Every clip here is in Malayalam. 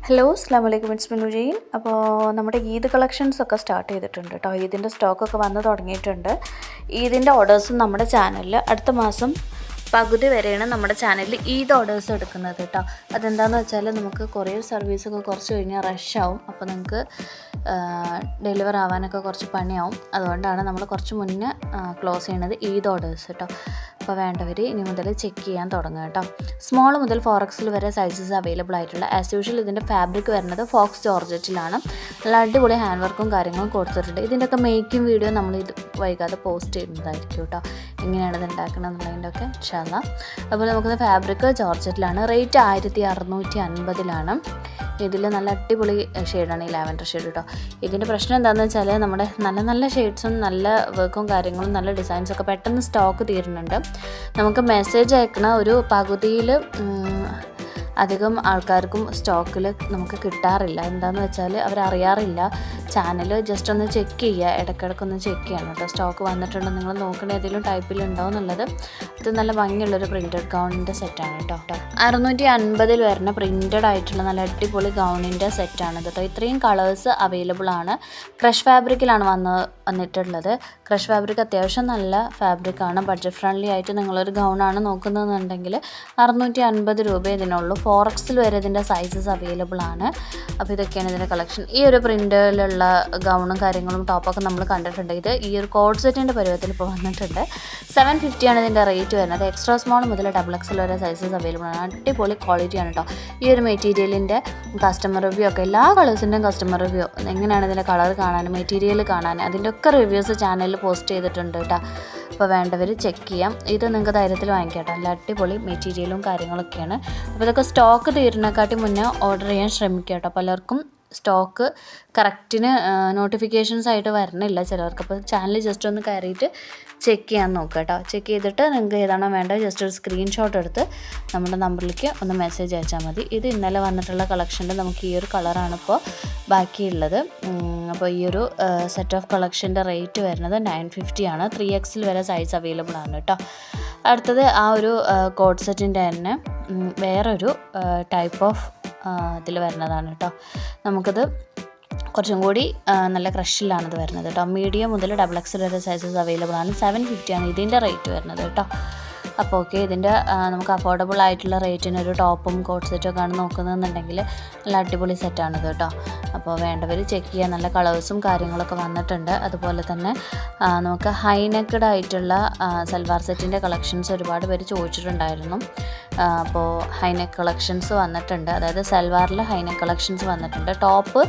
ഹലോ അസ്സലാമു അലൈക്കും ഇറ്റ്സ് മീ നുജീൻ. അപ്പോൾ നമ്മുടെ ഈദ് കളക്ഷൻസ് ഒക്കെ സ്റ്റാർട്ട് ചെയ്തിട്ടുണ്ട് കേട്ടോ. ഈദിൻ്റെ സ്റ്റോക്കൊക്കെ വന്ന് തുടങ്ങിയിട്ടുണ്ട്. ഈദിൻ്റെ ഓർഡേഴ്സും നമ്മുടെ ചാനലിൽ അടുത്ത മാസം പകുതി വരെയാണ് നമ്മുടെ ചാനലിൽ ഈദ് ഓർഡേഴ്സ് എടുക്കുന്നത് കേട്ടോ. അതെന്താണെന്ന് വെച്ചാൽ നമുക്ക് കൊറിയർ സർവീസൊക്കെ കുറച്ച് കഴിഞ്ഞാൽ റഷാവും. അപ്പോൾ നിങ്ങൾക്ക് ഡെലിവർ ആവാനൊക്കെ കുറച്ച് പണിയാവും. അതുകൊണ്ടാണ് നമ്മൾ കുറച്ച് മുന്നേ ക്ലോസ് ചെയ്യണത് ഈദ് ഓർഡേഴ്സ് കേട്ടോ. അപ്പോൾ വേണ്ടവർ ഇനി മുതൽ ചെക്ക് ചെയ്യാൻ തുടങ്ങുക കേട്ടോ. സ്മോൾ മുതൽ 4XL വരെ സൈസസ് അവൈലബിൾ ആയിട്ടുള്ള ആസ് യൂഷ്വൽ ഇതിൻ്റെ ഫാബ്രിക് വരുന്നത് ഫോക്സ് ജോർജറ്റിലാണ്. നല്ല അടിപൊളി ഹാൻഡ് വർക്കും കാര്യങ്ങളും കൊടുത്തിട്ടുണ്ട്. ഇതിൻ്റെയൊക്കെ മേക്കിംഗ് വീഡിയോ നമ്മൾ ഇത് വൈകാതെ പോസ്റ്റ് ചെയ്യുന്നതായിരിക്കും കേട്ടോ. എങ്ങനെയാണ് ഇത് ഉണ്ടാക്കുന്നത് എന്നുള്ളതിൻ്റെ ഒക്കെ ഇൻഷാല്ല. അതുപോലെ നമുക്കിത് ഫാബ്രിക് ജോർജറ്റിലാണ്. റേറ്റ് 1650 ഇതിൽ നല്ല അടിപൊളി ഷെയ്ഡാണ് ഈ ലാവൻഡർ ഷെയ്ഡ് കേട്ടോ. ഇതിൻ്റെ പ്രശ്നം എന്താണെന്ന് വെച്ചാൽ നമ്മുടെ നല്ല നല്ല ഷെയ്ഡ്സും നല്ല വർക്കും കാര്യങ്ങളും നല്ല ഡിസൈൻസൊക്കെ പെട്ടെന്ന് സ്റ്റോക്ക് തീരുന്നുണ്ട്. നമുക്ക് മെസ്സേജ് അയക്കണ ഒരു പകുതിയിൽ അധികം ആൾക്കാർക്കും സ്റ്റോക്കിൽ നമുക്ക് കിട്ടാറില്ല. എന്താണെന്ന് വെച്ചാൽ അവരറിയാറില്ല. ചാനൽ ജസ്റ്റ് ഒന്ന് ചെക്ക് ചെയ്യുക, ഇടയ്ക്കിടയ്ക്കൊന്ന് ചെക്ക് ചെയ്യണം കേട്ടോ. സ്റ്റോക്ക് വന്നിട്ടുണ്ടോ നിങ്ങൾ നോക്കണ ഏതെങ്കിലും ടൈപ്പിലുണ്ടോ എന്നുള്ളത്. ഇത് നല്ല ഭംഗിയുള്ളൊരു പ്രിൻറ്റഡ് ഗൗണിൻ്റെ സെറ്റാണ് കേട്ടോ. 650 വരുന്ന പ്രിൻറ്റഡ് ആയിട്ടുള്ള നല്ല അടിപൊളി ഗൗണിൻ്റെ സെറ്റാണ് കേട്ടോ. ഇത്രയും കളേഴ്സ് അവൈലബിൾ ആണ്. ക്രഷ് ഫാബ്രിക്കിലാണ് വന്നിട്ടുള്ളത്. ക്രഷ് ഫാബ്രിക് അത്യാവശ്യം നല്ല ഫാബ്രിക്കാണ്. ബഡ്ജറ്റ് ഫ്രണ്ട്ലി ആയിട്ട് നിങ്ങളൊരു ഗൗണാണ് നോക്കുന്നതെന്നുണ്ടെങ്കിൽ 650 രൂപ ഇതിനുള്ളൂ. 4XL വരെ ഇതിൻ്റെ സൈസസ് അവൈലബിൾ ആണ്. അപ്പോൾ ഇതൊക്കെയാണ് ഇതിൻ്റെ കളക്ഷൻ. ഈ ഒരു പ്രിൻറ്റിലുള്ള ഗൗണും കാര്യങ്ങളും ടോപ്പൊക്കെ നമ്മൾ കണ്ടിട്ടുണ്ട്. ഇത് ഈ ഒരു കോഡ് സെറ്റിൻ്റെ പരുവത്തിൽ ഇപ്പോൾ വന്നിട്ടുണ്ട്. 750 ഇതിൻ്റെ റേറ്റ് വരുന്നത്. എക്സ്ട്രാ സ്മോൾ മുതൽ XXL വരെ സൈസസ് അവൈലബിൾ ആണ്. അടിപൊളി ക്വാളിറ്റിയാണ് കേട്ടോ. ഈ ഒരു മെറ്റീരിയലിൻ്റെ കസ്റ്റമർ റിവ്യൂ ഒക്കെ എല്ലാ കളേഴ്സിൻ്റെയും കസ്റ്റമർ റിവ്യൂ എങ്ങനെയാണ് ഇതിൻ്റെ കളർ കാണാൻ, മെറ്റീരിയൽ കാണാൻ, അതിൻ്റെ ഒക്കെ റിവ്യൂസ് ചാനലിൽ പോസ്റ്റ് ചെയ്തിട്ടുണ്ട് കേട്ടോ. അപ്പോൾ വേണ്ടവർ ചെക്ക് ചെയ്യാം. ഇത് നിങ്ങൾക്ക് ധൈര്യത്തിൽ വാങ്ങിക്കാം കേട്ടോ. നല്ല അടിപൊളി മെറ്റീരിയലും കാര്യങ്ങളൊക്കെയാണ്. അപ്പോൾ ഇതൊക്കെ സ്റ്റോക്ക് തീരുന്നതിനെക്കാട്ടി മുന്നേ ഓർഡർ ചെയ്യാൻ ശ്രമിക്കുക കേട്ടോ. പലർക്കും സ്റ്റോക്ക് കറക്റ്റിന് നോട്ടിഫിക്കേഷൻസ് ആയിട്ട് വരണില്ല ചിലർക്ക്. അപ്പോൾ ചാനൽ ജസ്റ്റ് ഒന്ന് കയറിയിട്ട് ചെക്ക് ചെയ്യാൻ നോക്കുക കേട്ടോ. ചെക്ക് ചെയ്തിട്ട് നിങ്ങൾക്ക് ഏതാണോ വേണ്ടത് ജസ്റ്റ് ഒരു സ്ക്രീൻഷോട്ട് എടുത്ത് നമ്മുടെ നമ്പറിലേക്ക് ഒന്ന് മെസ്സേജ് അയച്ചാൽ മതി. ഇത് ഇന്നലെ വന്നിട്ടുള്ള കളക്ഷനിൽ നമുക്ക് ഈ ഒരു കളറാണ് ഇപ്പോൾ ബാക്കിയുള്ളത്. അപ്പോൾ ഈ ഒരു സെറ്റ് ഓഫ് കളക്ഷൻ്റെ റേറ്റ് വരുന്നത് 950 ആണ്. 3XL വരെ സൈസ് അവൈലബിൾ ആണ് കേട്ടോ. അടുത്തത് ആ ഒരു കോഡ് സെറ്റിൻ്റെ തന്നെ വേറൊരു ടൈപ്പ് ഓഫ് ഇതിൽ വരുന്നതാണ് കേട്ടോ. നമുക്കത് കുറച്ചും കൂടി നല്ല ക്രഷിലാണിത് വരുന്നത് കേട്ടോ. മീഡിയം മുതൽ XXL വരെ സൈസസ് അവൈലബിൾ ആണ്. 750 ആണ് ഇതിൻ്റെ റേറ്റ് വരുന്നത് കേട്ടോ. അപ്പോൾ ഓക്കെ, ഇതിൻ്റെ നമുക്ക് അഫോർഡബിൾ ആയിട്ടുള്ള റേറ്റിന് ഒരു ടോപ്പും കോട്ട് സെറ്റൊക്കെ ആണ് നോക്കുന്നതെന്നുണ്ടെങ്കിൽ നല്ല അടിപൊളി സെറ്റാണിത് കേട്ടോ. അപ്പോൾ വേണ്ടവർ ചെക്ക് ചെയ്യുക. നല്ല കളേഴ്സും കാര്യങ്ങളൊക്കെ വന്നിട്ടുണ്ട്. അതുപോലെ തന്നെ നമുക്ക് ഹൈ നെക്കഡ് ആയിട്ടുള്ള സൽവാർ സെറ്റിൻ്റെ കളക്ഷൻസ് ഒരുപാട് പേര് ചോദിച്ചിട്ടുണ്ടായിരുന്നു. അപ്പോൾ ഹൈ നെക്ക് കളക്ഷൻസ് വന്നിട്ടുണ്ട്. അതായത് സൽവാറിൽ ഹൈ നെക്ക് കളക്ഷൻസ് വന്നിട്ടുണ്ട്. ടോപ്പ്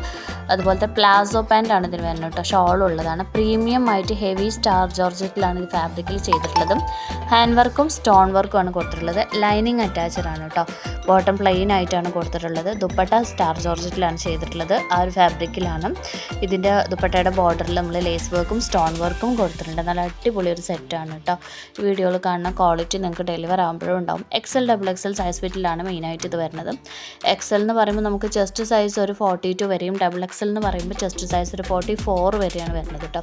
അതുപോലത്തെ പ്ലാസോ പാൻ്റാണ് ഇതിന് വരുന്നത് കേട്ടോ. ഷോൾ ഉള്ളതാണ്. പ്രീമിയം ആയിട്ട് ഹെവി സ്റ്റാർ ജോർജറ്റിലാണ് ഇത് ഫാബ്രിക്കിൽ ചെയ്തിട്ടുള്ളത്. ഹാൻഡ് വർക്കും സ്റ്റോൺ വർക്കുമാണ് കൊടുത്തിട്ടുള്ളത്. ലൈനിങ് അറ്റാച്ച്ഡ് ആണ് കേട്ടോ. ബോട്ടം പ്ലെയിൻ ആയിട്ടാണ് കൊടുത്തിട്ടുള്ളത്. ദുപ്പട്ട സ്റ്റാർ ജോർജറ്റിലാണ് ചെയ്തിട്ടുള്ളത്. ആ ഒരു ഫാബ്രിക്കിലാണ്. ഇതിൻ്റെ ദുപ്പട്ടയുടെ ബോർഡറിൽ നമ്മൾ ലേസ് വർക്കും സ്റ്റോൺ വർക്കും കൊടുത്തിട്ടുണ്ട്. നല്ല അടിപൊളി ഒരു സെറ്റാണ് കേട്ടോ. ഈ വീഡിയോയിൽ കാണുന്ന ക്വാളിറ്റി നിങ്ങൾക്ക് ഡെലിവർ ആകുമ്പോഴും ഉണ്ടാവും. XL സൈസ് ഫിറ്റിലാണ് മെയിനായിട്ട് ഇത് വരുന്നത്. XL എന്ന് പറയുമ്പോൾ നമുക്ക് ചെസ്റ്റ് സൈസ് ഒരു 42 വരെയും XXL എന്ന് പറയുമ്പോൾ ചെസ്റ്റ് സൈസ് ഒരു 44 വരെയാണ് വരുന്നത് കേട്ടോ.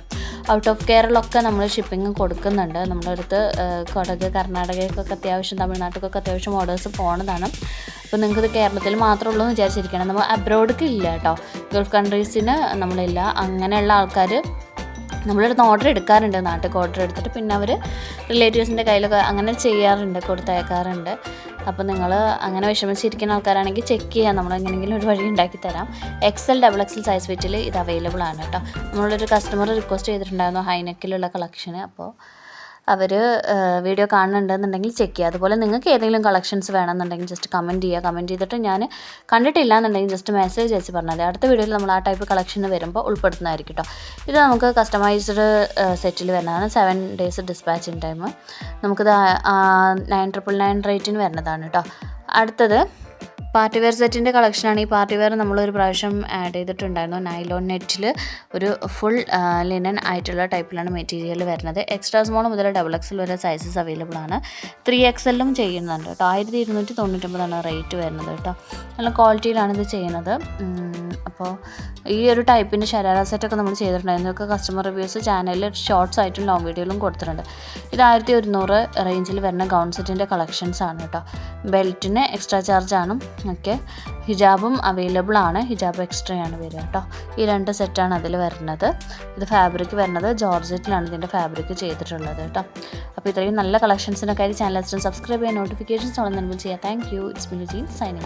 ഔട്ട് ഓഫ് കേരളമൊക്കെ നമ്മൾ ഷിപ്പിംഗ് കൊടുക്കുന്നുണ്ട്. നമ്മുടെ അടുത്ത് കൊടക്, കർണാടകയ്ക്കൊക്കെ അത്യാവശ്യം, തമിഴ്നാട്ടിലേക്കൊക്കെ അത്യാവശ്യം ഓർഡേഴ്സ് പോണതാണ്. അപ്പോൾ നിങ്ങൾക്കിത് കേരളത്തിൽ മാത്രമേ ഉള്ളൂ എന്ന് വിചാരിച്ചിരിക്കണം. നമ്മൾ അബ്രോഡ്ക്ക് ഇല്ല കേട്ടോ. ഗൾഫ് കൺട്രീസിന് നമ്മളില്ല. അങ്ങനെയുള്ള ആൾക്കാർ നമ്മുടെ അടുത്ത് ഓർഡർ എടുക്കാറുണ്ട്. നാട്ടിലേക്ക് ഓർഡർ എടുത്തിട്ട് പിന്നെ അവർ റിലേറ്റീവ്സിൻ്റെ കയ്യിലൊക്കെ അങ്ങനെ ചെയ്യാറുണ്ട്, കൊടുത്തയക്കാറുണ്ട്. അപ്പോൾ നിങ്ങൾ അങ്ങനെ വിഷമിച്ചിരിക്കുന്ന ആൾക്കാരാണെങ്കിൽ ചെക്ക് ചെയ്യാം. നമ്മൾ എങ്ങനെയെങ്കിലും ഒരു വഴി ഉണ്ടാക്കി തരാം. XL സൈസ് ഫിറ്റിൽ ഇത് അവൈലബിൾ ആണ് കേട്ടോ. നമ്മളൊരു കസ്റ്റമർ റിക്വസ്റ്റ് ചെയ്തിട്ടുണ്ടായിരുന്നു ഹൈനെക്കിലുള്ള കളക്ഷന്. അപ്പോൾ അവർ വീഡിയോ കാണുന്നുണ്ടെന്നുണ്ടെങ്കിൽ ചെക്ക് ചെയ്യുക. അതുപോലെ നിങ്ങൾക്ക് ഏതെങ്കിലും കളക്ഷൻസ് വേണമെന്നുണ്ടെങ്കിൽ ജസ്റ്റ് കമൻറ്റ് ചെയ്യുക. കമൻറ്റ് ചെയ്തിട്ട് ഞാൻ കണ്ടിട്ടില്ല എന്നുണ്ടെങ്കിൽ ജസ്റ്റ് മെസ്സേജ് അയച്ച് പറഞ്ഞാൽ മതി. അടുത്ത വീഡിയോയിൽ നമ്മൾ ആ ടൈപ്പ് കളക്ഷന് വരുമ്പോൾ ഉൾപ്പെടുത്തുന്നതായിരിക്കും കേട്ടോ. ഇത് നമുക്ക് കസ്റ്റമൈസ്ഡ് സെറ്റിൽ വരുന്നതാണ്. 7 days ഡിസ്പാച്ചിങ് ടൈം. നമുക്കിത് 999 റേറ്റിന് വരുന്നതാണ് കേട്ടോ. അടുത്തത് പാർട്ടി വെയർ സെറ്റിൻ്റെ കളക്ഷനാണ്. ഈ പാർട്ടി വെയർ നമ്മളൊരു പ്രാവശ്യം ആഡ് ചെയ്തിട്ടുണ്ടായിരുന്നു. നൈലോൺ നെറ്റിൽ ഒരു ഫുൾ ലിനൻ ആയിട്ടുള്ള ടൈപ്പിലാണ് മെറ്റീരിയൽ വരുന്നത്. എക്സ്ട്രാ സ്മോൾ മുതൽ XXL വരെ സൈസസ് അവൈലബിൾ ആണ്. 3XL ചെയ്യുന്നുണ്ട് കേട്ടോ. 1299 റേറ്റ് വരുന്നത് കേട്ടോ. നല്ല ക്വാളിറ്റിയിലാണ് ഇത് ചെയ്യുന്നത്. അപ്പോൾ ഈ ഒരു ടൈപ്പിൻ്റെ ഷരാറ സെറ്റൊക്കെ നമ്മൾ ചെയ്തിട്ടുണ്ടായിരുന്നു. ഇതൊക്കെ കസ്റ്റമർ റിവ്യൂസ് ചാനലിൽ ഷോർട്സ് ആയിട്ടും ലോങ് വീഡിയോയിലും കൊടുത്തിട്ടുണ്ട്. ഇത് 1100 റേഞ്ചിൽ വരുന്ന ഗൗൺ സെറ്റിൻ്റെ കളക്ഷൻസ് ആണ് കേട്ടോ. ബെൽറ്റിന് എക്സ്ട്രാ ചാർജാണ്. ഓക്കെ, ഹിജാബും അവൈലബിൾ ആണ്. ഹിജാബ് എക്സ്ട്രാ ആണ് വരിക കേട്ടോ. ഈ 2 സെറ്റാണ് അതിൽ വരുന്നത്. ഇത് ഫാബ്രിക് വരുന്നത് ജോർജറ്റിലാണ് ഇതിൻ്റെ ഫാബ്രിക് ചെയ്തിട്ടുള്ളത് കേട്ടോ. അപ്പോൾ ഇത്രയും നല്ല കളക്ഷൻസിനൊക്കെ ആയിട്ട് ചാനൽ സബ്സ്ക്രൈബ് ചെയ്യാൻ, നോട്ടിഫിക്കേഷൻസ് ഓൺ എനേബിൾ ചെയ്യുക. Thank you. It's me Jin signing.